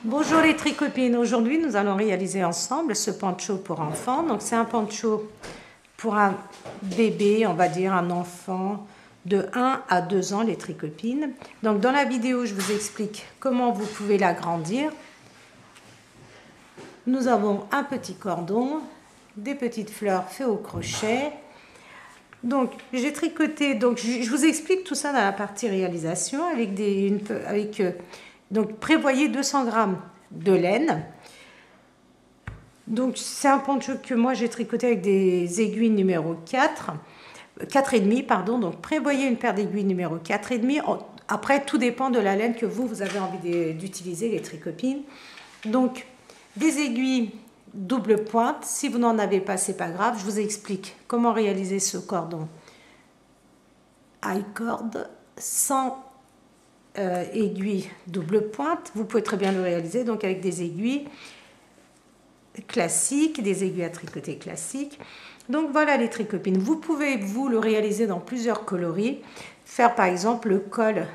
Bonjour les tricopines, aujourd'hui nous allons réaliser ensemble ce poncho pour enfants. Donc c'est un poncho pour un bébé, on va dire un enfant de 1 à 2 ans les tricopines. Donc dans la vidéo je vous explique comment vous pouvez l'agrandir. Nous avons un petit cordon, des petites fleurs faites au crochet. Donc j'ai tricoté, donc je vous explique tout ça dans la partie réalisation donc prévoyez 200 grammes de laine. Donc c'est un poncho que moi j'ai tricoté avec des aiguilles numéro 4,5 pardon. Donc prévoyez une paire d'aiguilles numéro 4,5. Après tout dépend de la laine que vous avez envie d'utiliser les tricopines. Donc des aiguilles double pointe. Si vous n'en avez pas, c'est pas grave. Je vous explique comment réaliser ce cordon high cord sans aiguille double pointe. Vous pouvez très bien le réaliser donc avec des aiguilles classiques, des aiguilles à tricoter classiques. Donc voilà les tricopines. Vous pouvez vous le réaliser dans plusieurs coloris. Faire par exemple le col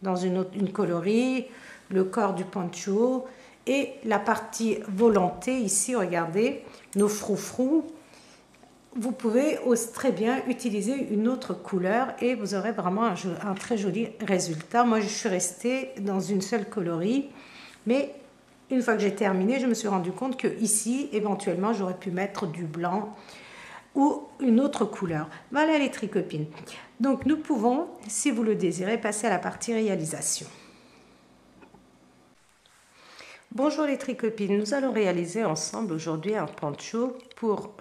dans une coloris, le corps du poncho et la partie volantée ici, regardez, nos froufrous. Vous pouvez très bien utiliser une autre couleur et vous aurez vraiment un très joli résultat. Moi, je suis restée dans une seule coloris, mais une fois que j'ai terminé, je me suis rendu compte que ici, éventuellement, j'aurais pu mettre du blanc ou une autre couleur. Voilà les tricopines. Donc, nous pouvons, si vous le désirez, passer à la partie réalisation. Bonjour les tricopines, nous allons réaliser ensemble aujourd'hui un poncho pour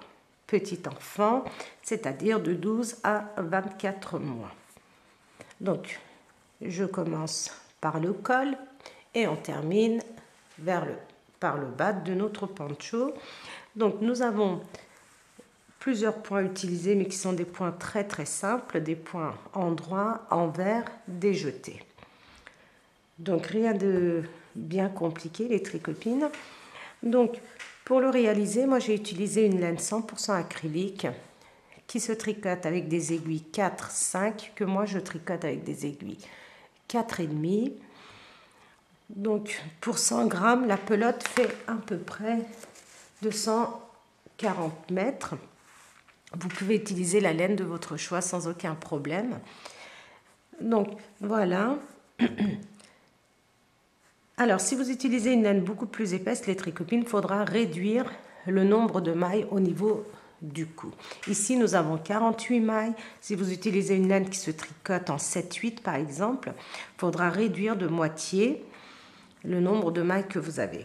petit enfant, c'est-à-dire de 12 à 24 mois. Donc, je commence par le col et on termine par le bas de notre poncho. Donc, nous avons plusieurs points utilisés, mais qui sont des points très très simples, des points endroits, envers, déjetés. Donc, rien de bien compliqué, les tricopines. Donc, pour le réaliser, moi j'ai utilisé une laine 100% acrylique qui se tricote avec des aiguilles 4, 5, que moi je tricote avec des aiguilles 4,5. Donc pour 100 grammes, la pelote fait à peu près 240 mètres. Vous pouvez utiliser la laine de votre choix sans aucun problème. Donc voilà. Alors, si vous utilisez une laine beaucoup plus épaisse, les tricopines, il faudra réduire le nombre de mailles au niveau du cou. Ici, nous avons 48 mailles. Si vous utilisez une laine qui se tricote en 7-8, par exemple, il faudra réduire de moitié le nombre de mailles que vous avez.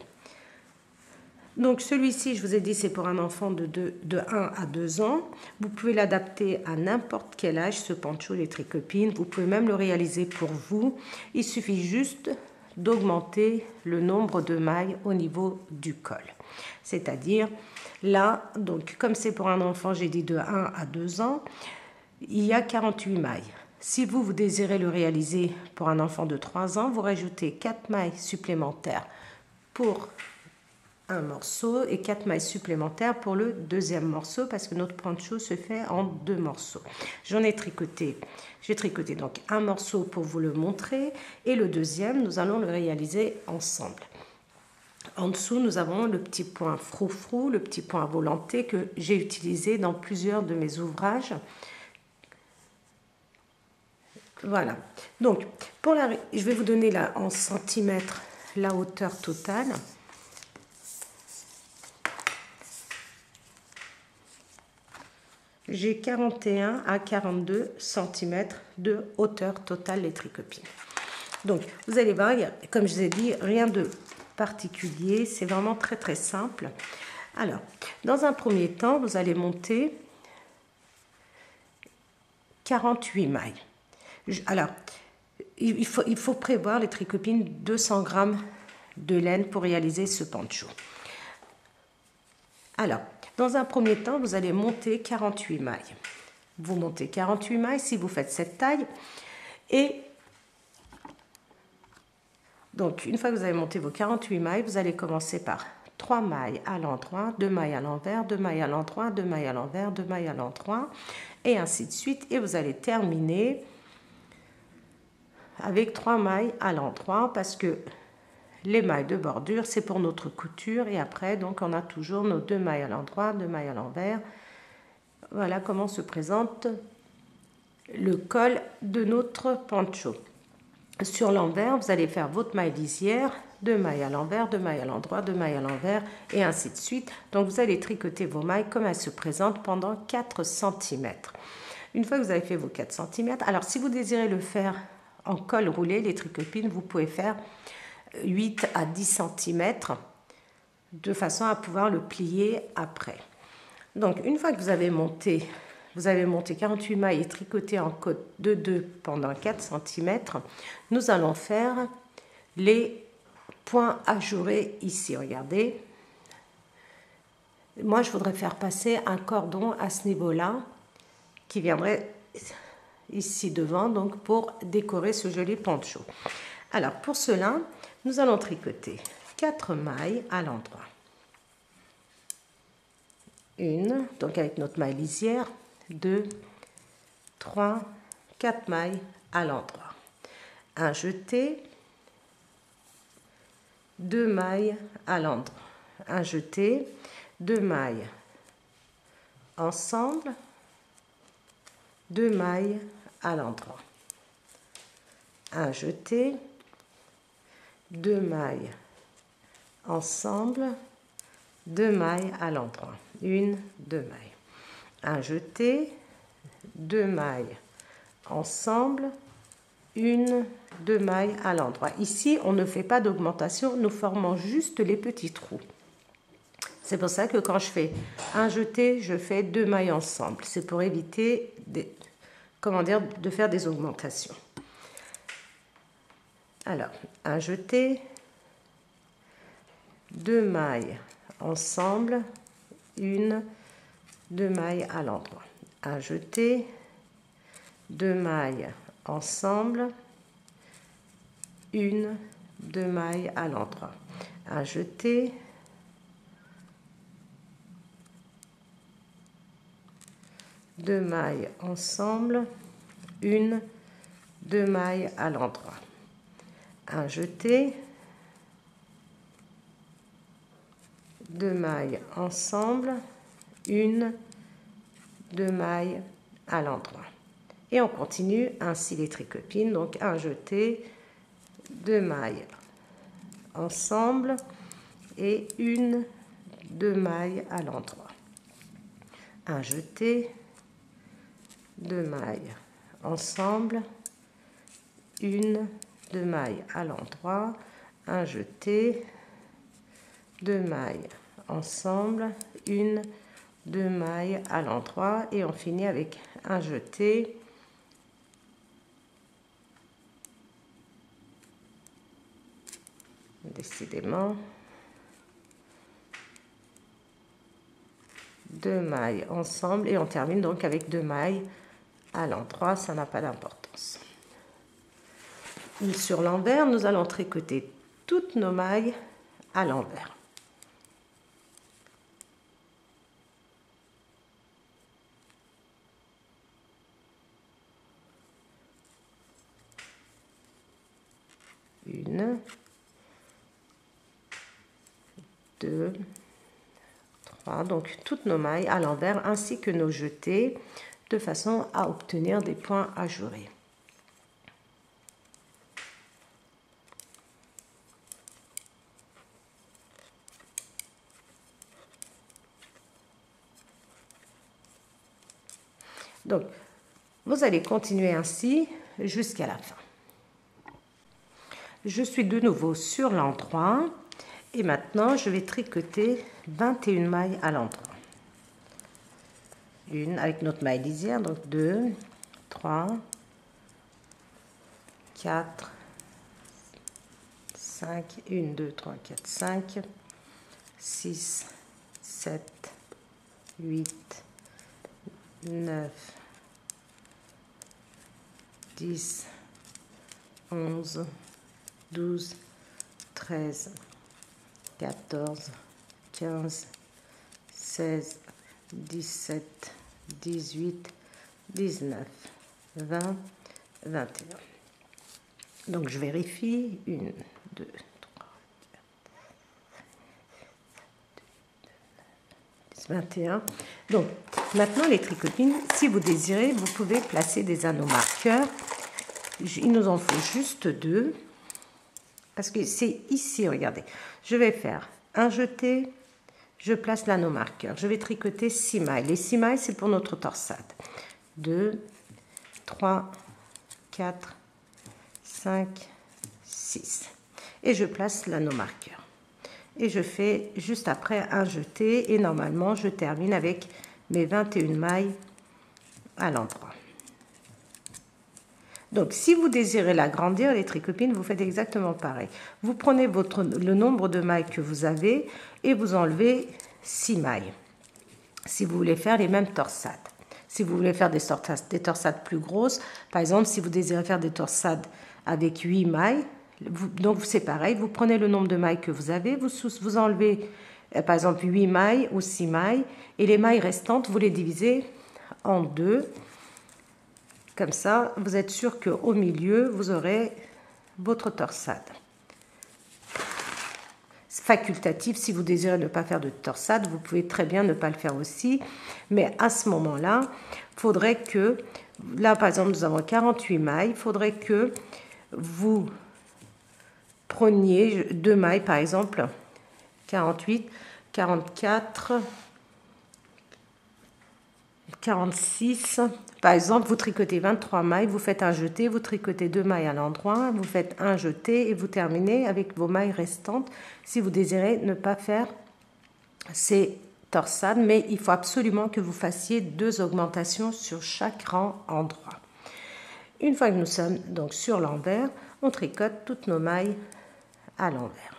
Donc, celui-ci, je vous ai dit, c'est pour un enfant de 1 à 2 ans. Vous pouvez l'adapter à n'importe quel âge, ce poncho, les tricopines. Vous pouvez même le réaliser pour vous. Il suffit juste d'augmenter le nombre de mailles au niveau du col. C'est-à-dire, là, donc comme c'est pour un enfant, j'ai dit de 1 à 2 ans, il y a 48 mailles. Si vous désirez le réaliser pour un enfant de 3 ans, vous rajoutez 4 mailles supplémentaires pour un morceau et 4 mailles supplémentaires pour le deuxième morceau parce que notre poncho se fait en 2 morceaux. J'ai tricoté donc un morceau pour vous le montrer et le deuxième, nous allons le réaliser ensemble. En dessous, nous avons le petit point froufrou, le petit point volanté que j'ai utilisé dans plusieurs de mes ouvrages. Voilà. Donc, je vais vous donner là en centimètres la hauteur totale. J'ai 41 à 42 cm de hauteur totale les tricopines. Donc, vous allez voir, comme je vous ai dit, rien de particulier, c'est vraiment très très simple. Alors, dans un premier temps, vous allez monter 48 mailles. Alors, il faut prévoir les tricopines 200 grammes de laine pour réaliser ce poncho. Alors, dans un premier temps, vous allez monter 48 mailles. Vous montez 48 mailles si vous faites cette taille. Et donc, une fois que vous avez monté vos 48 mailles, vous allez commencer par 3 mailles à l'endroit, 2 mailles à l'envers, 2 mailles à l'endroit, 2 mailles à l'envers, 2 mailles à l'endroit, et ainsi de suite. Et vous allez terminer avec 3 mailles à l'endroit parce que les mailles de bordure, c'est pour notre couture. Et après, donc, on a toujours nos 2 mailles à l'endroit, 2 mailles à l'envers. Voilà comment se présente le col de notre poncho. Sur l'envers, vous allez faire votre maille lisière, 2 mailles à l'envers, 2 mailles à l'endroit, 2 mailles à l'envers, et ainsi de suite. Donc, vous allez tricoter vos mailles comme elles se présentent pendant 4 cm. Une fois que vous avez fait vos 4 cm, alors si vous désirez le faire en col roulé, les tricopines, vous pouvez faire 8 à 10 cm de façon à pouvoir le plier après. Donc, une fois que vous avez monté 48 mailles et tricoté en côte de 2 pendant 4 cm, nous allons faire les points ajourés ici. Regardez. Moi, je voudrais faire passer un cordon à ce niveau-là qui viendrait ici devant, donc pour décorer ce joli poncho. Alors, pour cela, nous allons tricoter 4 mailles à l'endroit. Une, donc avec notre maille lisière, 2, 3, 4 mailles à l'endroit. Un jeté, 2 mailles à l'endroit. Un jeté, 2 mailles ensemble, 2 mailles à l'endroit. Un jeté, 2 mailles ensemble, 2 mailles à l'endroit. Une, 2 mailles. Un jeté, 2 mailles ensemble, une, 2 mailles à l'endroit. Ici, on ne fait pas d'augmentation, nous formons juste les petits trous. C'est pour ça que quand je fais un jeté, je fais 2 mailles ensemble. C'est pour éviter de faire des augmentations. Alors, un jeté, 2 mailles ensemble, une, 2 mailles à l'endroit. Un jeté, 2 mailles ensemble, une, 2 mailles à l'endroit. Un jeté, 2 mailles ensemble, une, 2 mailles à l'endroit. Un jeté, 2 mailles ensemble, une, 2 mailles à l'endroit. Et on continue ainsi les tricopines. Donc un jeté, 2 mailles ensemble et une, 2 mailles à l'endroit. Un jeté, 2 mailles ensemble, une, 2 mailles à l'endroit. Un jeté, 2 mailles ensemble, une, 2 mailles à l'endroit, et on finit avec un jeté, décidément, 2 mailles ensemble, et on termine donc avec 2 mailles à l'endroit. Ça n'a pas d'importance. Sur l'envers, nous allons tricoter toutes nos mailles à l'envers. Une, 2, 3, donc toutes nos mailles à l'envers ainsi que nos jetés, de façon à obtenir des points ajourés. Donc, vous allez continuer ainsi jusqu'à la fin. Je suis de nouveau sur l'endroit et maintenant je vais tricoter 21 mailles à l'endroit. Une avec notre maille lisière, donc 2, 3, 4, 5, 1, 2, 3, 4, 5, 6, 7, 8, 9, 10, 11, 12, 13, 14, 15, 16, 17, 18, 19, 20, 21. Donc je vérifie. 1, 2, 3, 21. Donc maintenant les tricopines, si vous désirez, vous pouvez placer des anneaux marqueurs. Il nous en faut juste 2 parce que c'est ici, regardez. Je vais faire un jeté, je place l'anneau marqueur. Je vais tricoter 6 mailles. Les 6 mailles, c'est pour notre torsade. 2, 3, 4, 5, 6. Et je place l'anneau marqueur. Et je fais juste après un jeté. Et normalement, je termine avec mes 21 mailles à l'endroit. Donc, si vous désirez l'agrandir, les tricopines, vous faites exactement pareil. Vous prenez le nombre de mailles que vous avez et vous enlevez 6 mailles. Si vous voulez faire les mêmes torsades. Si vous voulez faire des torsades plus grosses, par exemple, si vous désirez faire des torsades avec 8 mailles, donc c'est pareil, vous prenez le nombre de mailles que vous avez, vous enlevez par exemple 8 mailles ou 6 mailles, et les mailles restantes, vous les divisez en 2. Comme ça, vous êtes sûr qu'au milieu, vous aurez votre torsade. C'est facultatif, si vous désirez ne pas faire de torsade, vous pouvez très bien ne pas le faire aussi. Mais à ce moment-là, il faudrait que, là par exemple, nous avons 48 mailles, il faudrait que vous preniez 2 mailles, par exemple, 48, 44, 46. Par exemple, vous tricotez 23 mailles, vous faites un jeté, vous tricotez 2 mailles à l'endroit, vous faites un jeté et vous terminez avec vos mailles restantes si vous désirez ne pas faire ces torsades, mais il faut absolument que vous fassiez 2 augmentations sur chaque rang endroit. Une fois que nous sommes donc sur l'envers, on tricote toutes nos mailles à l'envers.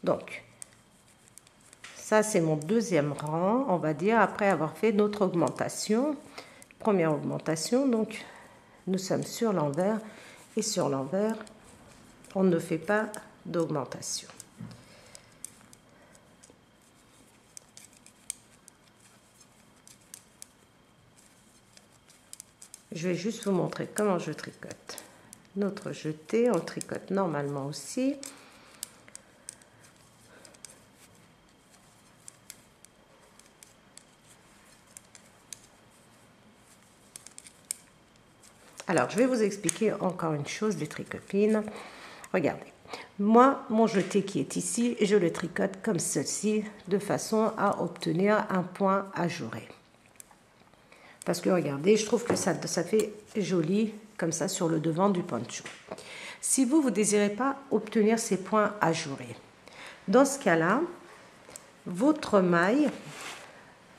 Donc, ça, c'est mon deuxième rang, on va dire, après avoir fait notre augmentation. Première augmentation, donc nous sommes sur l'envers. Et sur l'envers, on ne fait pas d'augmentation. Je vais juste vous montrer comment je tricote. Notre jeté, on le tricote normalement aussi. Alors, je vais vous expliquer encore une chose, les tricopines. Regardez, moi, mon jeté qui est ici, je le tricote comme ceci, de façon à obtenir un point ajouré. Parce que, regardez, je trouve que ça fait joli, comme ça, sur le devant du poncho. Si vous ne désirez pas obtenir ces points ajourés, dans ce cas-là, votre maille,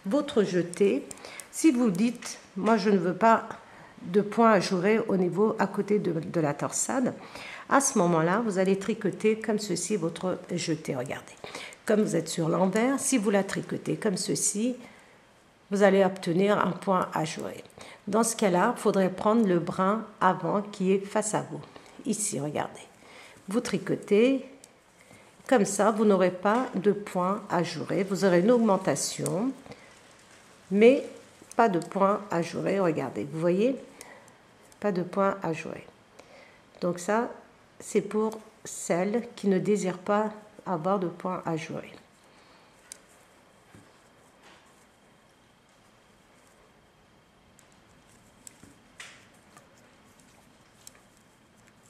votre jeté, si vous dites, moi, je ne veux pas de points ajourés au niveau à côté de la torsade, à ce moment-là, vous allez tricoter comme ceci votre jeté. Regardez, comme vous êtes sur l'envers, si vous la tricotez comme ceci, vous allez obtenir un point ajouré. Dans ce cas-là, il faudrait prendre le brin avant qui est face à vous. Ici, regardez. Vous tricotez, comme ça, vous n'aurez pas de point ajouré. Vous aurez une augmentation, mais pas de point ajouré. Regardez, vous voyez ? Pas de point ajouré. Donc ça, c'est pour celles qui ne désirent pas avoir de point ajouré.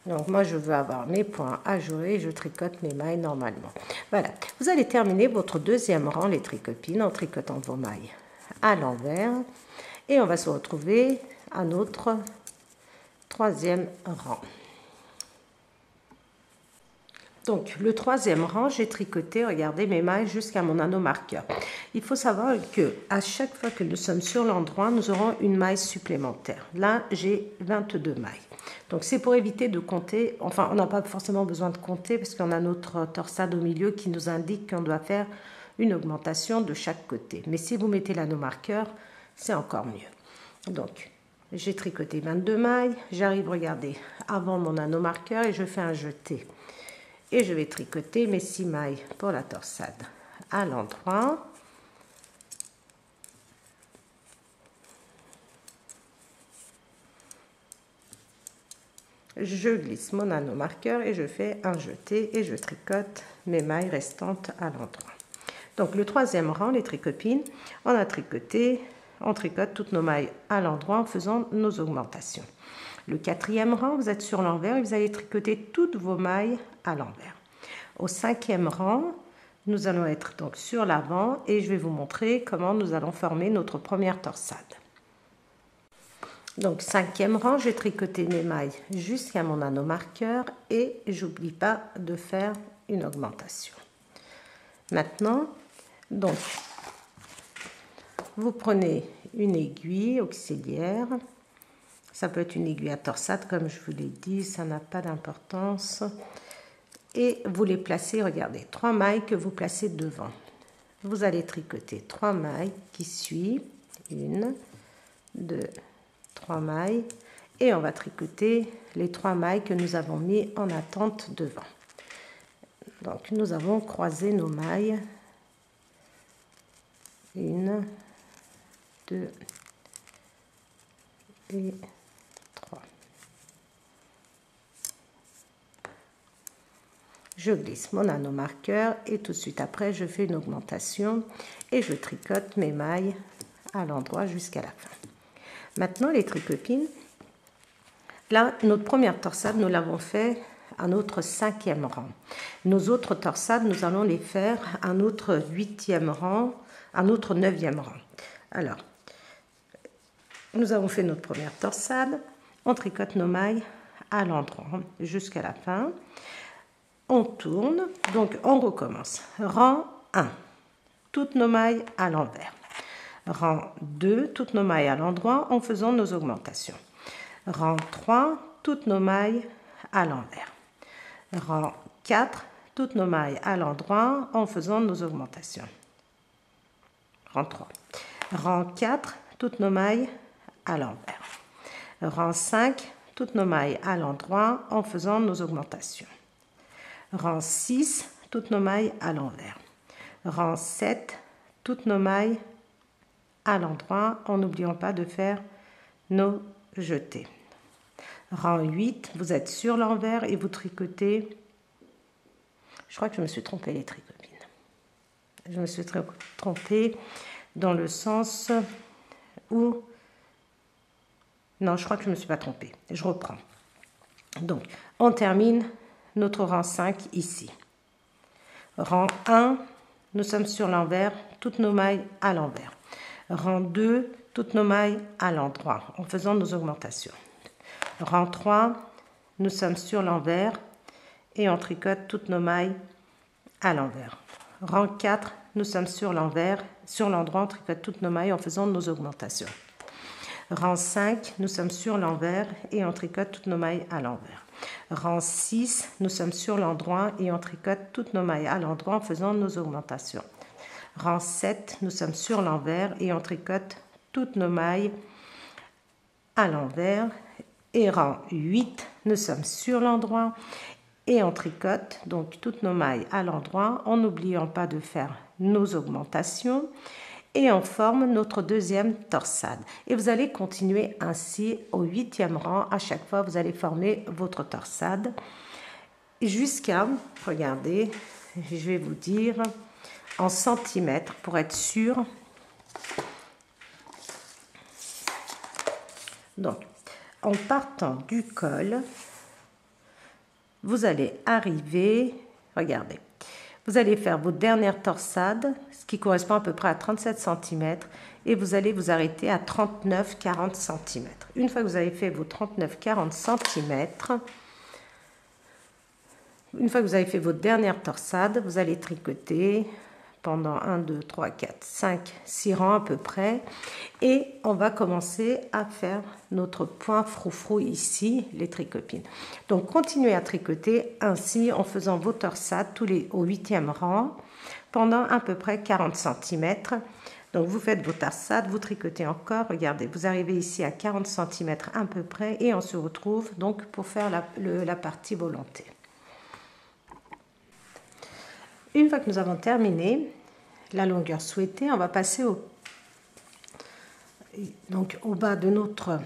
Donc moi, je veux avoir mes points ajourés, je tricote mes mailles normalement. Voilà, vous allez terminer votre deuxième rang, les tricopines, en tricotant vos mailles à l'envers. Et on va se retrouver à notre troisième rang. Donc, le troisième rang, j'ai tricoté, regardez, mes mailles jusqu'à mon anneau marqueur. Il faut savoir que à chaque fois que nous sommes sur l'endroit, nous aurons une maille supplémentaire. Là, j'ai 22 mailles. Donc, c'est pour éviter de compter, enfin, on n'a pas forcément besoin de compter parce qu'on a notre torsade au milieu qui nous indique qu'on doit faire une augmentation de chaque côté. Mais si vous mettez l'anneau marqueur, c'est encore mieux. Donc, j'ai tricoté 22 mailles, j'arrive, regardez, avant mon anneau marqueur et je fais un jeté. Et je vais tricoter mes 6 mailles pour la torsade à l'endroit. je glisse mon anneau marqueur et je fais un jeté et je tricote mes mailles restantes à l'endroit. Donc le troisième rang, les tricopines, on a tricoté, on tricote toutes nos mailles à l'endroit en faisant nos augmentations. Le quatrième rang, vous êtes sur l'envers et vous allez tricoter toutes vos mailles à l'envers. Au cinquième rang, nous allons être donc sur l'avant et je vais vous montrer comment nous allons former notre première torsade. Donc cinquième rang, j'ai tricoté mes mailles jusqu'à mon anneau marqueur et j'oublie pas de faire une augmentation. Maintenant, donc, vous prenez une aiguille auxiliaire. Ça peut être une aiguille à torsade, comme je vous l'ai dit, ça n'a pas d'importance. Et vous les placez, regardez, 3 mailles que vous placez devant. Vous allez tricoter 3 mailles qui suivent, 1, 2, 3 mailles. Et on va tricoter les 3 mailles que nous avons mis en attente devant. Donc nous avons croisé nos mailles. 1, 2 et 3. Je glisse mon anneau marqueur et tout de suite après je fais une augmentation et je tricote mes mailles à l'endroit jusqu'à la fin. Maintenant les tricopines, là notre première torsade nous l'avons fait à notre 5e rang. Nos autres torsades nous allons les faire à notre 8e rang, à notre 9e rang. Alors, nous avons fait notre première torsade, on tricote nos mailles à l'endroit jusqu'à la fin. On tourne, donc on recommence. Rang 1, toutes nos mailles à l'envers. Rang 2, toutes nos mailles à l'endroit en faisant nos augmentations. Rang 3, toutes nos mailles à l'envers. Rang 4, toutes nos mailles à l'endroit en faisant nos augmentations. Rang 3. Rang 4, toutes nos mailles à l'envers. Rang 5, toutes nos mailles à l'endroit en faisant nos augmentations. Rang 6, toutes nos mailles à l'envers. Rang 7, toutes nos mailles à l'endroit en n'oubliant pas de faire nos jetés. Rang 8, vous êtes sur l'envers et vous tricotez. Je crois que je me suis trompée les tricopines. Je me suis trompée dans le sens où... Non, je crois que je ne me suis pas trompée. Je reprends. Donc, on termine notre rang 5 ici. Rang 1, nous sommes sur l'envers, toutes nos mailles à l'envers. Rang 2, toutes nos mailles à l'endroit en faisant nos augmentations. Rang 3, nous sommes sur l'envers et on tricote toutes nos mailles à l'envers. Rang 4, nous sommes sur l'envers, sur l'endroit, on tricote toutes nos mailles en faisant nos augmentations. Rang 5, nous sommes sur l'envers et on tricote toutes nos mailles à l'envers. Rang 6, nous sommes sur l'endroit et on tricote toutes nos mailles à l'endroit en faisant nos augmentations. Rang 7, nous sommes sur l'envers et on tricote toutes nos mailles à l'envers. Et rang 8, nous sommes sur l'endroit et on tricote donc toutes nos mailles à l'endroit en n'oubliant pas de faire nos augmentations et on forme notre deuxième torsade. Et vous allez continuer ainsi au 8e rang. À chaque fois, vous allez former votre torsade jusqu'à, regardez, je vais vous dire en centimètres pour être sûr. Donc, en partant du col, vous allez arriver, regardez, vous allez faire votre dernière torsade, ce qui correspond à peu près à 37 cm, et vous allez vous arrêter à 39-40 cm. Une fois que vous avez fait vos 39-40 cm, une fois que vous avez fait votre dernière torsade, vous allez tricoter pendant 1, 2, 3, 4, 5, 6 rangs à peu près. Et on va commencer à faire notre point froufrou ici, les tricopines. Donc, continuez à tricoter ainsi en faisant vos torsades au 8e rang pendant à peu près 40 cm. Donc, vous faites vos torsades, vous tricotez encore. Regardez, vous arrivez ici à 40 cm à peu près et on se retrouve donc pour faire la partie volonté. Une fois que nous avons terminé la longueur souhaitée, on va passer au bas de notre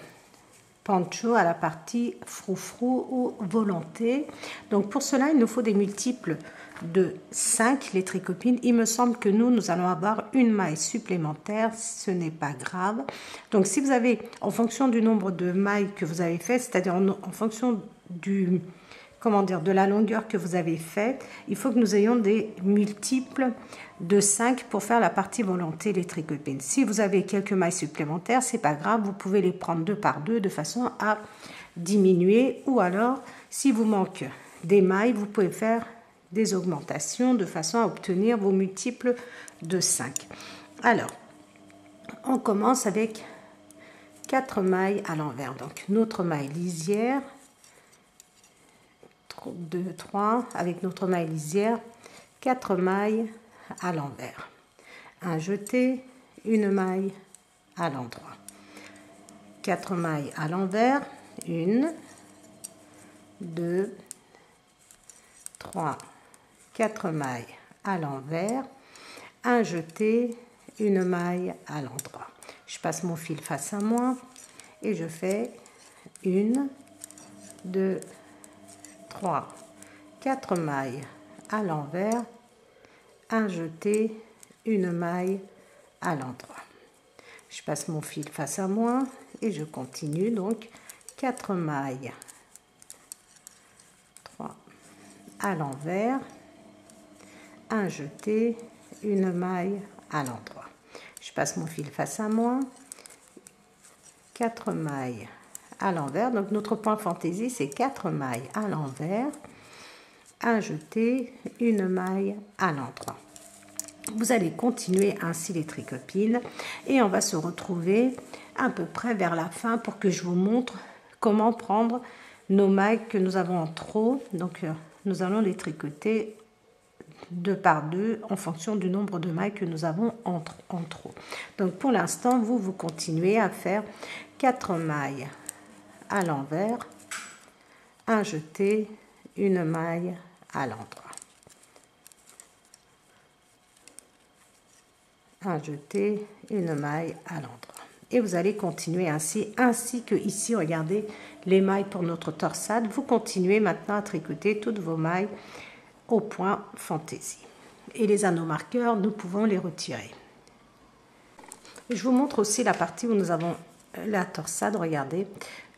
poncho, à la partie froufrou ou volonté. Donc pour cela, il nous faut des multiples de 5, les tricopines. Il me semble que nous allons avoir une maille supplémentaire, ce n'est pas grave. Donc si vous avez, en fonction du nombre de mailles que vous avez fait, c'est-à-dire en fonction du, de la longueur que vous avez faite, il faut que nous ayons des multiples de 5 pour faire la partie volonté, les tricopines. Si vous avez quelques mailles supplémentaires, c'est pas grave, vous pouvez les prendre 2 par 2 de façon à diminuer, ou alors si vous manque des mailles, vous pouvez faire des augmentations de façon à obtenir vos multiples de 5. Alors, on commence avec 4 mailles à l'envers. Donc, notre maille lisière, 2, 3, avec notre maille lisière, 4 mailles à l'envers. Un jeté, une maille à l'endroit. 4 mailles à l'envers, 1, 2, 3, 4 mailles à l'envers, un jeté, une maille à l'endroit. Je passe mon fil face à moi et je fais 1, 2, 3, 4 mailles à l'envers, un jeté, une maille à l'endroit. Je passe mon fil face à moi et je continue donc 4 mailles, 3 à l'envers, un jeté, une maille à l'endroit. Je passe mon fil face à moi, 4 mailles à l'envers. Donc notre point fantaisie, c'est 4 mailles à l'envers, un jeté, une maille à l'endroit. Vous allez continuer ainsi les tricopines et on va se retrouver à peu près vers la fin pour que je vous montre comment prendre nos mailles que nous avons en trop. Donc nous allons les tricoter 2 par 2 en fonction du nombre de mailles que nous avons en trop. Donc pour l'instant, vous continuez à faire 4 mailles à l'envers, un jeté, une maille à l'endroit. Un jeté, une maille à l'endroit. Et vous allez continuer ainsi que ici, regardez les mailles pour notre torsade. Vous continuez maintenant à tricoter toutes vos mailles au point fantaisie. Et les anneaux marqueurs, nous pouvons les retirer. Je vous montre aussi la partie où nous avons la torsade. Regardez,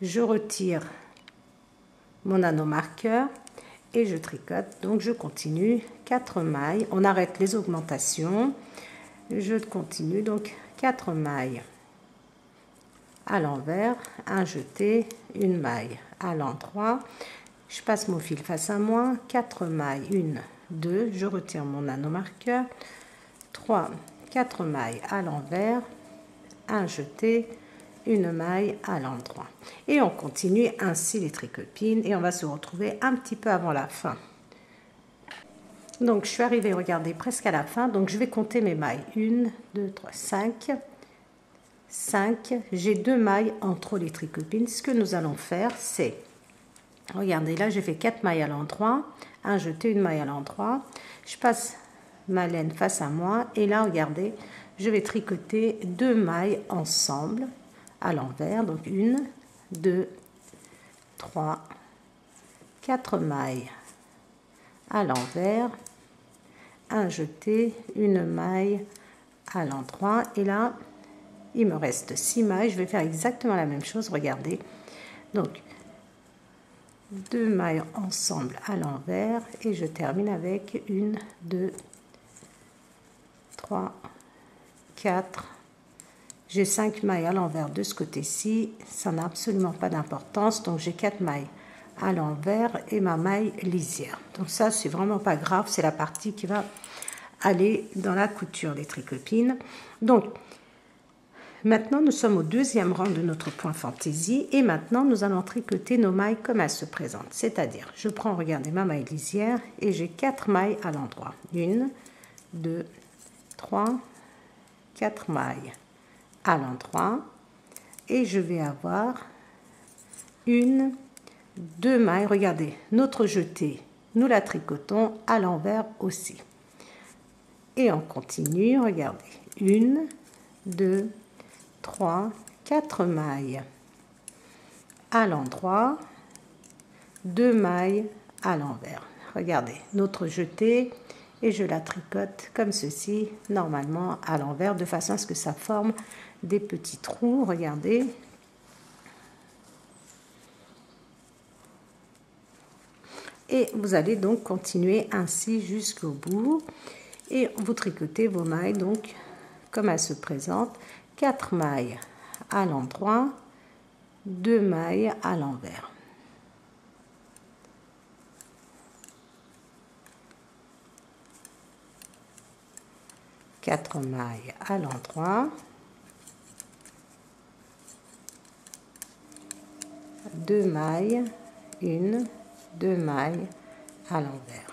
je retire mon anneau marqueur et je tricote. Donc je continue 4 mailles. On arrête les augmentations. Je continue donc 4 mailles à l'envers, un jeté, une maille à l'endroit. Je passe mon fil face à moi, 4 mailles, 1, 2, je retire mon anneau marqueur, 3, 4 mailles à l'envers, un jeté, une maille à l'endroit. Et on continue ainsi les tricopines et on va se retrouver un petit peu avant la fin. Donc je suis arrivée, regardez, presque à la fin, donc je vais compter mes mailles. 1, 2, 3, 5. 5, j'ai 2 mailles entre les tricopines. Ce que nous allons faire, c'est, regardez, là j'ai fait 4 mailles à l'endroit, un jeté, une maille à l'endroit. Je passe ma laine face à moi et là, regardez, je vais tricoter 2 mailles ensemble à l'envers. Donc 1, 2, 3, 4 mailles à l'envers, un jeté, une maille à l'endroit et là il me reste 6 mailles. Je vais faire exactement la même chose, regardez, donc 2 mailles ensemble à l'envers et je termine avec 1, 2, 3, 4, j'ai 5 mailles à l'envers de ce côté-ci, ça n'a absolument pas d'importance, donc j'ai 4 mailles à l'envers et ma maille lisière. Donc ça, c'est vraiment pas grave, c'est la partie qui va aller dans la couture des tricopines. Donc maintenant, nous sommes au 2e rang de notre point fantaisie et maintenant, nous allons tricoter nos mailles comme elles se présentent. C'est-à-dire, je prends, regardez, ma maille lisière et j'ai 4 mailles à l'endroit. 1, 2, 3, 4 mailles à l'endroit et je vais avoir 1, 2 mailles. Regardez, notre jetée, nous la tricotons à l'envers aussi. Et on continue, regardez, 1, 2, 3, 4 mailles à l'endroit, 2 mailles à l'envers. Regardez, notre jetée, et je la tricote comme ceci, normalement à l'envers, de façon à ce que ça forme des petits trous. Regardez. Et vous allez donc continuer ainsi jusqu'au bout. Et vous tricotez vos mailles donc comme elles se présentent. 4 mailles à l'endroit, 2 mailles à l'envers. Quatre mailles à l'endroit, 2 mailles, 1, 2 mailles à l'envers.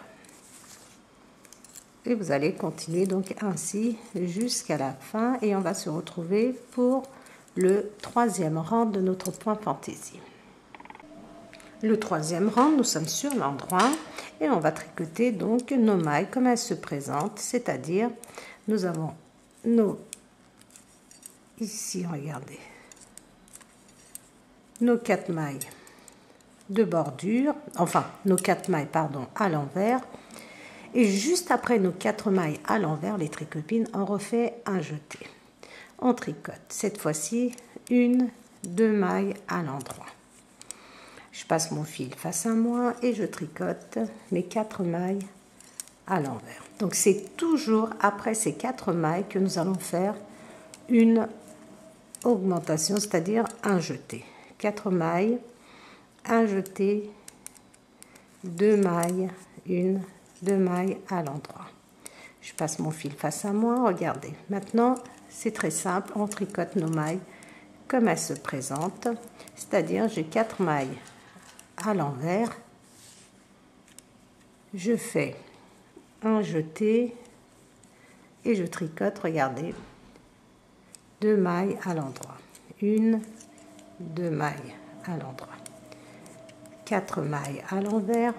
Et vous allez continuer donc ainsi jusqu'à la fin et on va se retrouver pour le 3e rang de notre point fantaisie. Le 3e rang, nous sommes sur l'endroit et on va tricoter donc nos mailles comme elles se présentent, c'est-à-dire nous avons nos, ici regardez, nos 4 mailles de bordure, enfin nos 4 mailles pardon à l'envers, et juste après nos 4 mailles à l'envers, les tricopines, on refait un jeté. On tricote cette fois-ci 1, 2 mailles à l'endroit. Je passe mon fil face à moi et je tricote mes 4 mailles à l'envers. Donc c'est toujours après ces 4 mailles que nous allons faire une augmentation, c'est-à-dire un jeté. 4 mailles, un jeté, 2 mailles, 1, 2 mailles à l'endroit. Je passe mon fil face à moi, regardez. Maintenant, c'est très simple, on tricote nos mailles comme elles se présentent, c'est-à-dire j'ai 4 mailles à l'envers, je fais un jeté et je tricote, regardez, 2 mailles à l'endroit, 1, 2 mailles à l'endroit, 4 mailles à l'envers,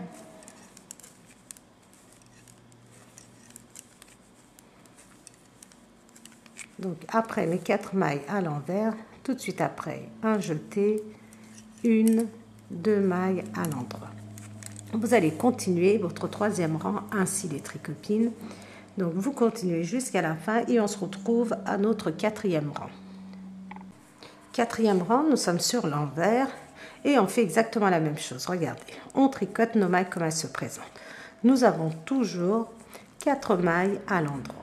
donc après mes 4 mailles à l'envers, tout de suite après un jeté, 1, 2 mailles à l'endroit. Vous allez continuer votre 3e rang ainsi les tricopines. Donc vous continuez jusqu'à la fin et on se retrouve à notre 4e rang. 4e rang, nous sommes sur l'envers et on fait exactement la même chose. Regardez, on tricote nos mailles comme elles se présentent. Nous avons toujours 4 mailles à l'endroit.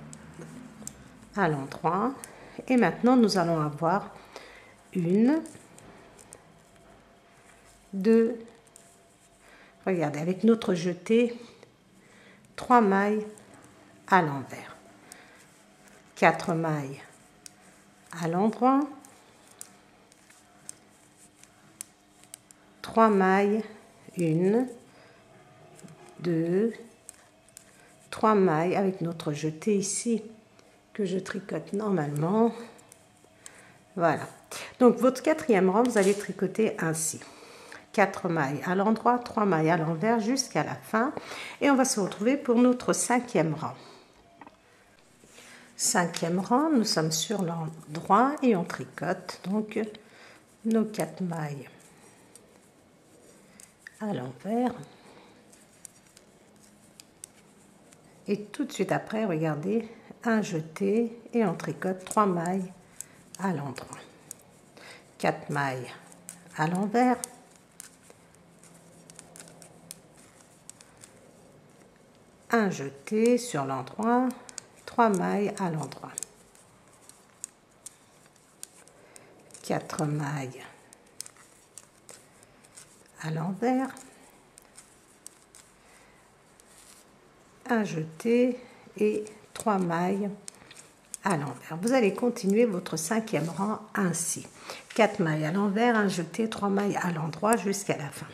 Et maintenant nous allons avoir 1, 2, regardez, avec notre jeté, 3 mailles à l'envers, 4 mailles à l'endroit, 3 mailles, 1, 2, 3 mailles avec notre jeté ici que je tricote normalement. Voilà. Donc votre 4e rang, vous allez tricoter ainsi. 4 mailles à l'endroit, 3 mailles à l'envers jusqu'à la fin. Et on va se retrouver pour notre 5e rang. 5e rang, nous sommes sur l'endroit et on tricote donc nos 4 mailles à l'envers. Et tout de suite après, regardez, un jeté et on tricote 3 mailles à l'endroit. 4 mailles à l'envers. Un jeté sur l'endroit, 3 mailles à l'endroit. 4 mailles à l'envers. Un jeté et 3 mailles à l'envers. Vous allez continuer votre 5e rang ainsi. 4 mailles à l'envers, un jeté, 3 mailles à l'endroit jusqu'à la fin.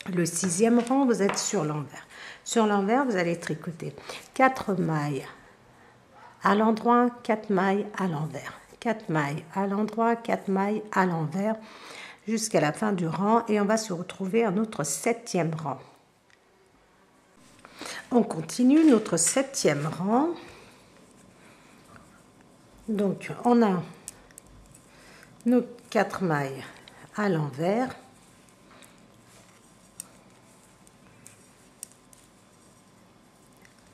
Le 6e rang, vous êtes sur l'envers. Sur l'envers, vous allez tricoter 4 mailles à l'endroit, 4 mailles à l'envers. 4 mailles à l'endroit, 4 mailles à l'envers jusqu'à la fin du rang et on va se retrouver à notre 7e rang. On continue notre 7e rang. Donc on a nos 4 mailles à l'envers,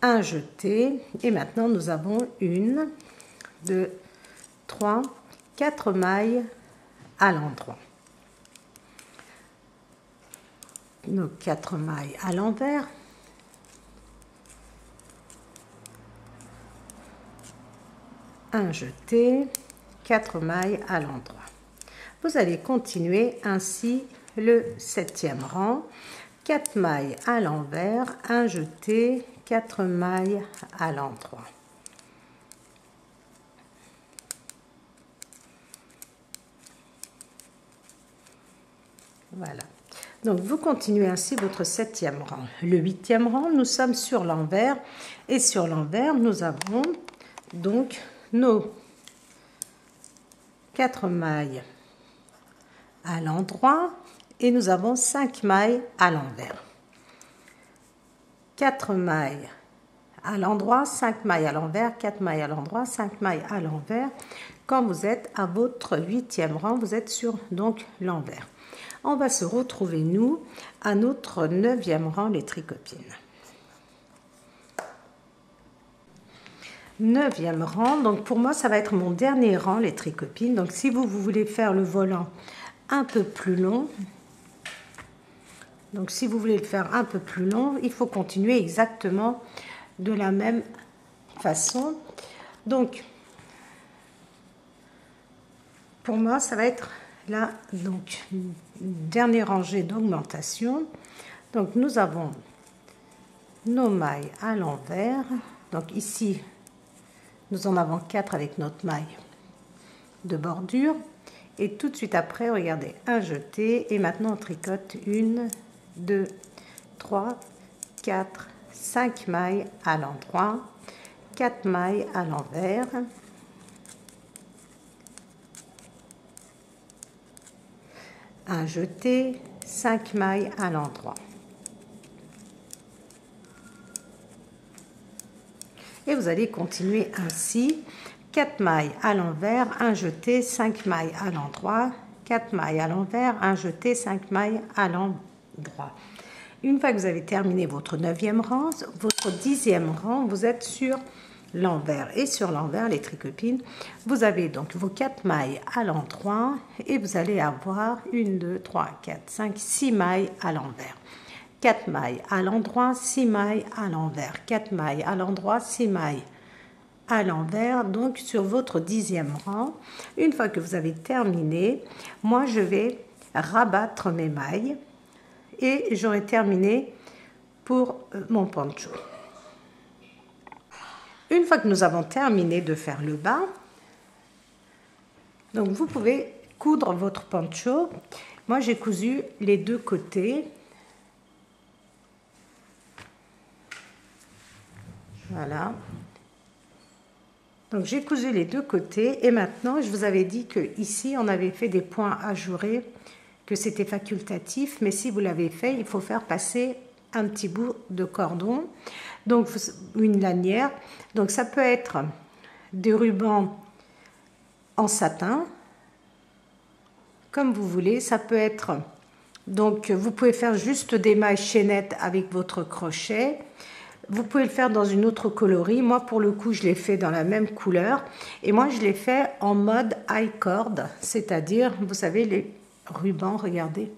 un jeté, et maintenant nous avons 1, 2, 3, 4 mailles à l'endroit. Nos 4 mailles à l'envers. Un jeté, 4 mailles à l'endroit. Vous allez continuer ainsi le 7e rang. 4 mailles à l'envers, un jeté, 4 mailles à l'endroit. Voilà. Donc vous continuez ainsi votre 7e rang. Le 8e rang, nous sommes sur l'envers, et sur l'envers, nous avons donc nos 4 mailles à l'endroit et nous avons 5 mailles à l'envers. 4 mailles à l'endroit, 5 mailles à l'envers, 4 mailles à l'endroit, 5 mailles à l'envers. Quand vous êtes à votre 8e rang, vous êtes sur donc l'envers. On va se retrouver, nous, à notre 9e rang, les tricopines. 9e rang, donc pour moi, ça va être mon dernier rang, les tricopines. Donc si vous voulez faire le volant un peu plus long, donc si vous voulez le faire un peu plus long, il faut continuer exactement de la même façon. Donc, pour moi, ça va être là, donc, une dernière rangée d'augmentation. Donc, nous avons nos mailles à l'envers. Donc, ici, nous en avons 4 avec notre maille de bordure. Et tout de suite après, regardez, un jeté. Et maintenant, on tricote 1, 2, 3, 4, 5 mailles à l'endroit, 4 mailles à l'envers. Un jeté, 5 mailles à l'endroit. Et vous allez continuer ainsi, 4 mailles à l'envers, un jeté, 5 mailles à l'endroit, 4 mailles à l'envers, un jeté, 5 mailles à l'endroit. Une fois que vous avez terminé votre 9e rang, votre 10e rang, vous êtes sur l'envers. Et sur l'envers, les tricopines, vous avez donc vos 4 mailles à l'endroit et vous allez avoir 1, 2, 3, 4, 5, 6 mailles à l'envers. 4 mailles à l'endroit, 6 mailles à l'envers. 4 mailles à l'endroit, 6 mailles à l'envers, donc sur votre 10e rang. Une fois que vous avez terminé, moi je vais rabattre mes mailles et j'aurai terminé pour mon poncho. Une fois que nous avons terminé de faire le bas, donc vous pouvez coudre votre poncho. Moi j'ai cousu les deux côtés. Voilà. Donc j'ai cousu les deux côtés et maintenant je vous avais dit que ici on avait fait des points ajourés, que c'était facultatif, mais si vous l'avez fait, il faut faire passer un petit bout de cordon, donc une lanière. Donc ça peut être des rubans en satin, comme vous voulez. Ça peut être, donc vous pouvez faire juste des mailles chaînettes avec votre crochet. Vous pouvez le faire dans une autre coloris. Moi, pour le coup, je l'ai fait dans la même couleur. Et moi, je l'ai fait en mode high cord, c'est-à-dire, vous savez, les rubans, regardez.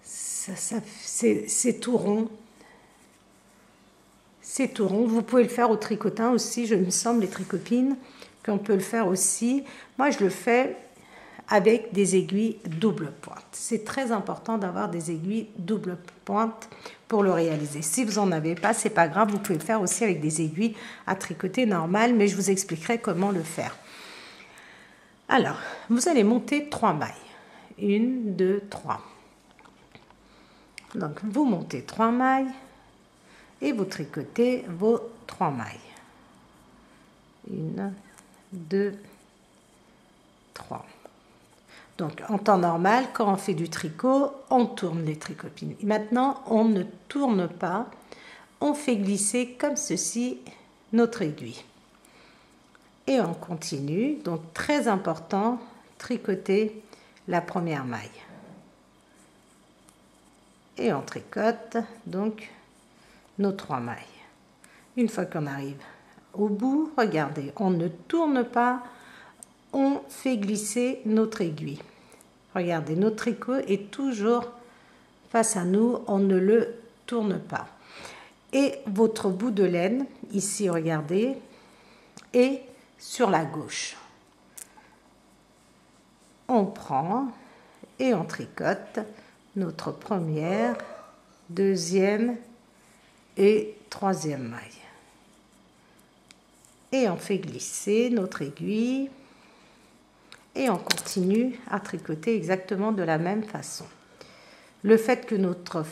C'est tout rond. C'est tout rond. Vous pouvez le faire au tricotin aussi, je me semble, les tricopines, qu'on peut le faire aussi. Moi, je le fais avec des aiguilles double pointe. C'est très important d'avoir des aiguilles double pointe pour le réaliser. Si vous n'en avez pas, c'est pas grave, vous pouvez le faire aussi avec des aiguilles à tricoter normales, mais je vous expliquerai comment le faire. Alors, vous allez monter 3 mailles. 1, 2, 3. Donc, vous montez 3 mailles et vous tricotez vos 3 mailles. 1, 2, 3. Donc, en temps normal, quand on fait du tricot, on tourne les tricopines. Maintenant, on ne tourne pas, on fait glisser comme ceci notre aiguille. Et on continue. Donc, très important, tricoter la première maille. Et on tricote donc nos 3 mailles. Une fois qu'on arrive au bout, regardez, on ne tourne pas, on fait glisser notre aiguille. Regardez, notre tricot est toujours face à nous, on ne le tourne pas. Et votre bout de laine, ici, regardez, est sur la gauche. On prend et on tricote notre première, deuxième et troisième maille. Et on fait glisser notre aiguille et on continue à tricoter exactement de la même façon. Le fait que notre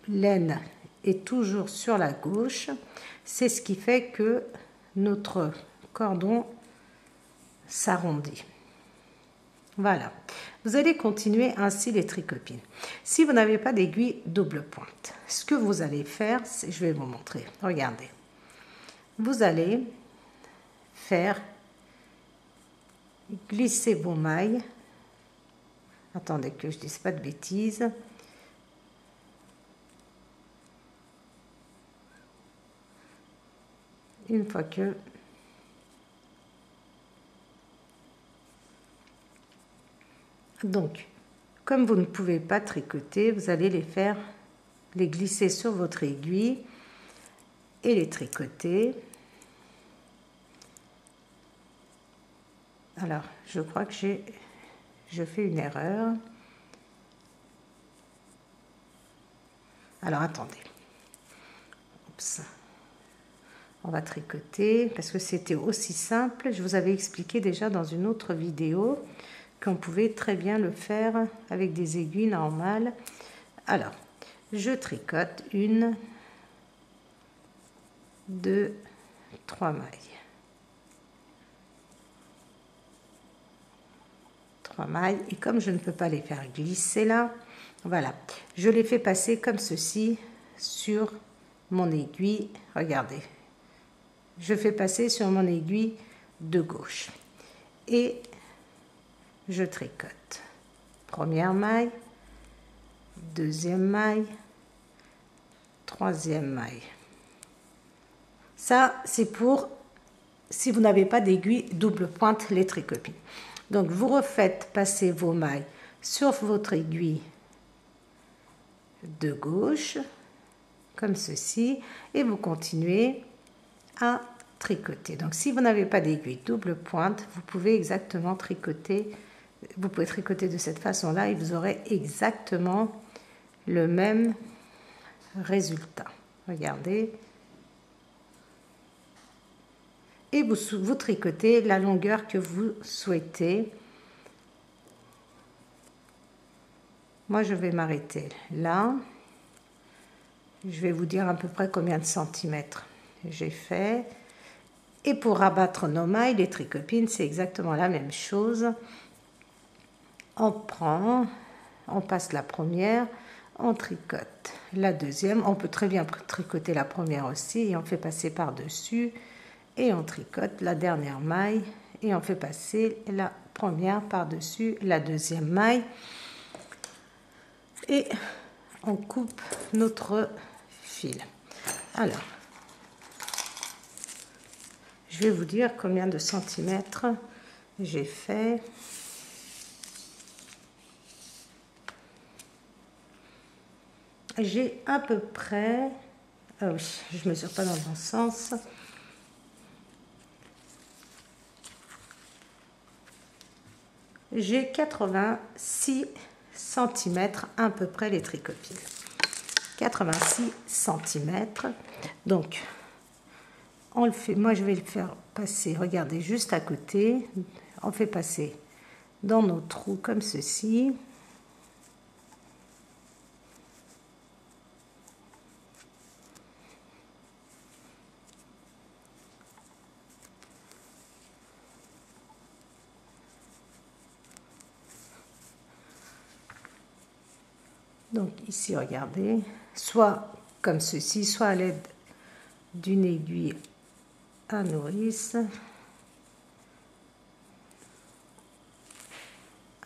laine est toujours sur la gauche, c'est ce qui fait que notre cordon s'arrondit. Voilà, vous allez continuer ainsi les tricopines. Si vous n'avez pas d'aiguille double pointe, ce que vous allez faire, je vais vous montrer. Regardez, vous allez faire glisser vos mailles. Attendez que je ne dise pas de bêtises. Une fois que donc, comme vous ne pouvez pas tricoter, vous allez les glisser sur votre aiguille et les tricoter. Alors, je crois que je fais une erreur. Alors, attendez. Oups. On va tricoter parce que c'était aussi simple. Je vous avais expliqué déjà dans une autre vidéo qu'on pouvait très bien le faire avec des aiguilles normales. Alors, je tricote 1, 2, 3 mailles. 3 mailles. Et comme je ne peux pas les faire glisser là, voilà. Je les fais passer comme ceci sur mon aiguille. Regardez. Je fais passer sur mon aiguille de gauche. Et je tricote. Première maille, deuxième maille, troisième maille. Ça, c'est pour si vous n'avez pas d'aiguille double pointe, les tricopines. Donc, vous refaites passer vos mailles sur votre aiguille de gauche, comme ceci, et vous continuez à tricoter. Donc, si vous n'avez pas d'aiguille double pointe, vous pouvez exactement tricoter. Vous pouvez tricoter de cette façon-là et vous aurez exactement le même résultat. Regardez. Et vous tricotez la longueur que vous souhaitez. Moi, je vais m'arrêter là. Je vais vous dire à peu près combien de centimètres j'ai fait. Et pour rabattre nos mailles, les tricopines, c'est exactement la même chose. On prend, on passe la première, on tricote la deuxième. On peut très bien tricoter la première aussi et on fait passer par-dessus. Et on tricote la dernière maille et on fait passer la première par-dessus la deuxième maille. Et on coupe notre fil. Alors, je vais vous dire combien de centimètres j'ai fait. J'ai à peu près, ah oui, je ne mesure pas dans le bon sens. J'ai 86 cm à peu près les tricopines. 86 cm. Donc, on le fait. Moi, je vais le faire passer. Regardez, juste à côté. On fait passer dans nos trous comme ceci. Donc ici, regardez, soit comme ceci, soit à l'aide d'une aiguille à nourrice.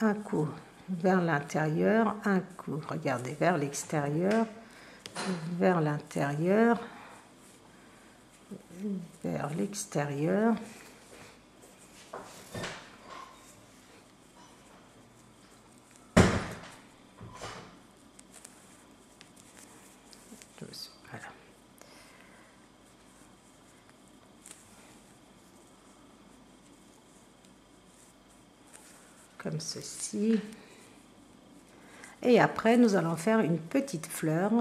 Un coup vers l'intérieur, un coup, regardez, vers l'extérieur, vers l'intérieur. vers l'extérieur. Voilà. Comme ceci. Et après, nous allons faire une petite fleur.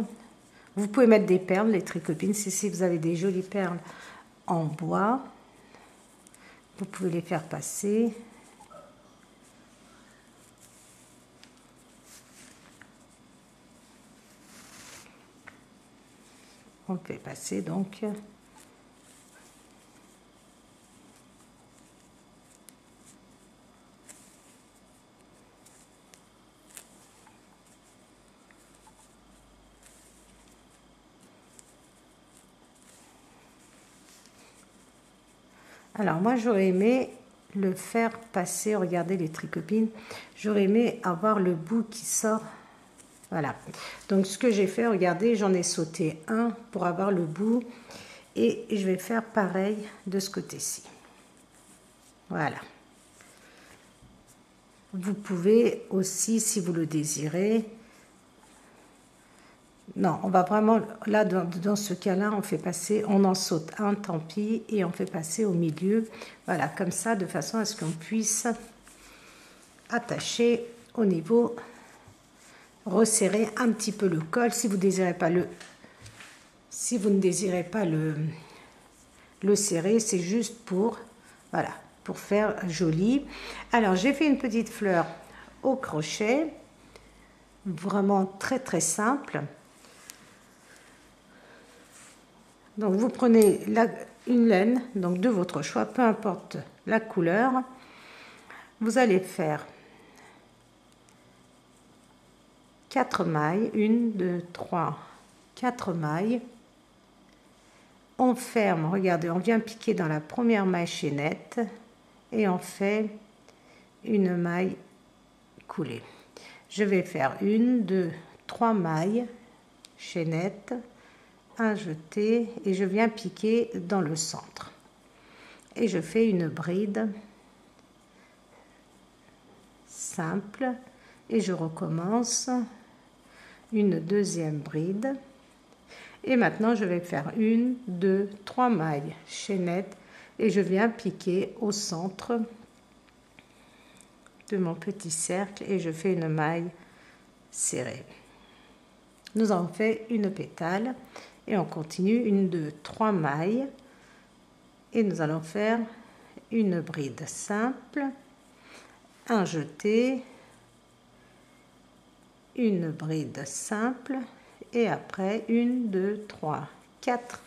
Vous pouvez mettre des perles, les tricopines. Si vous avez des jolies perles en bois, vous pouvez les faire passer. On le fait passer donc. Alors moi j'aurais aimé le faire passer, regardez les tricopines, j'aurais aimé avoir le bout qui sort. Voilà, donc ce que j'ai fait, regardez, j'en ai sauté un pour avoir le bout et je vais faire pareil de ce côté-ci. Voilà. Vous pouvez aussi, si vous le désirez, non, on va vraiment, là dans ce cas-là, on fait passer, on en saute un, tant pis, et on fait passer au milieu, voilà, comme ça, de façon à ce qu'on puisse attacher au niveau, resserrer un petit peu le col, si vous désirez pas si vous ne désirez pas le serrer, c'est juste pour, voilà, pour faire joli. Alors, j'ai fait une petite fleur au crochet, vraiment très très simple. Donc, vous prenez une laine, donc de votre choix, peu importe la couleur. Vous allez faire 4 mailles, 1, 2, 3, 4 mailles. On ferme, regardez, on vient piquer dans la première maille chaînette et on fait une maille coulée. Je vais faire 1, 2, 3 mailles chaînette, un jeté et je viens piquer dans le centre. Et je fais une bride simple et je recommence une deuxième bride. Et maintenant, je vais faire 1, 2, 3 mailles chaînette et je viens piquer au centre de mon petit cercle et je fais une maille serrée. Nous avons fait une pétale et on continue 1, 2, 3 mailles et nous allons faire une bride simple, un jeté, une bride simple et après 1, 2, 3, 4,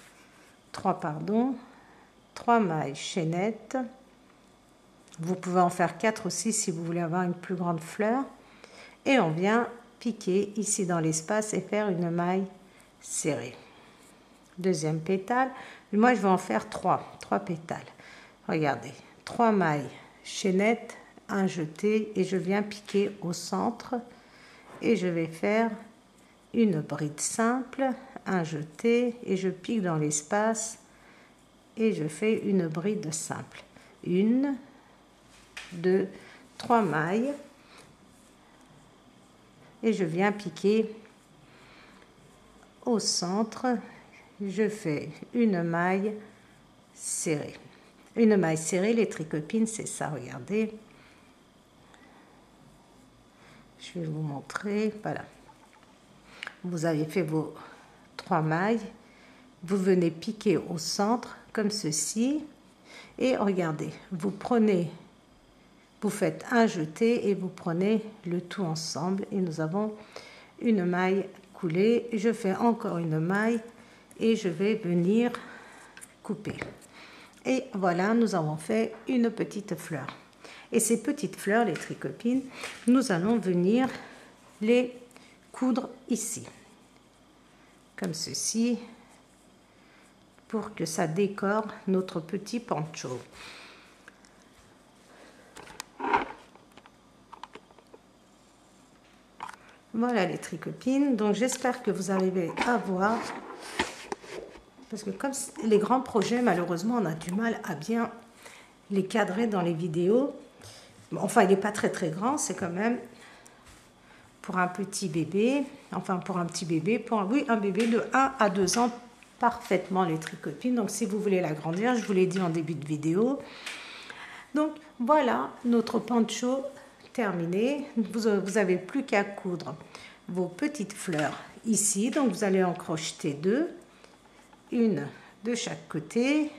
3 mailles chaînette. Vous pouvez en faire 4 aussi si vous voulez avoir une plus grande fleur. Et on vient piquer ici dans l'espace et faire une maille serrée. Deuxième pétale. Moi, je vais en faire 3 pétales. Regardez, 3 mailles chaînette, un jeté et je viens piquer au centre. Et je vais faire une bride simple, un jeté et je pique dans l'espace et je fais une bride simple. 1, 2, 3 mailles et je viens piquer au centre. Je fais une maille serrée. Une maille serrée, les tricopines, c'est ça, regardez. Je vais vous montrer, voilà. Vous avez fait vos 3 mailles, vous venez piquer au centre comme ceci et regardez, vous faites un jeté et vous prenez le tout ensemble et nous avons une maille coulée. Je fais encore une maille et je vais venir couper. Et voilà, nous avons fait une petite fleur. Et ces petites fleurs, les tricopines, nous allons venir les coudre ici, comme ceci, pour que ça décore notre petit poncho. Voilà les tricopines, donc j'espère que vous arrivez à voir parce que comme les grands projets, malheureusement, on a du mal à bien les cadrer dans les vidéos. Enfin, il n'est pas très très grand, c'est quand même pour un petit bébé, enfin pour un petit bébé, oui, un bébé de 1 à 2 ans, parfaitement les tricopines. Donc si vous voulez l'agrandir, je vous l'ai dit en début de vidéo. Donc voilà notre poncho terminé. Vous avez plus qu'à coudre vos petites fleurs ici. Donc vous allez en crocheter 2, une de chaque côté.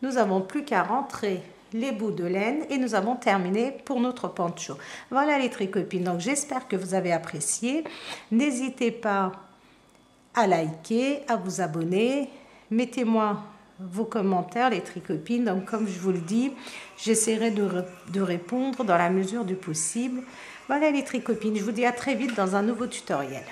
Nous avons plus qu'à rentrer les bouts de laine et nous avons terminé pour notre poncho. Voilà les tricopines. Donc j'espère que vous avez apprécié. N'hésitez pas à liker, à vous abonner. Mettez-moi vos commentaires, les tricopines. Donc comme je vous le dis, j'essaierai de répondre dans la mesure du possible. Voilà les tricopines. Je vous dis à très vite dans un nouveau tutoriel.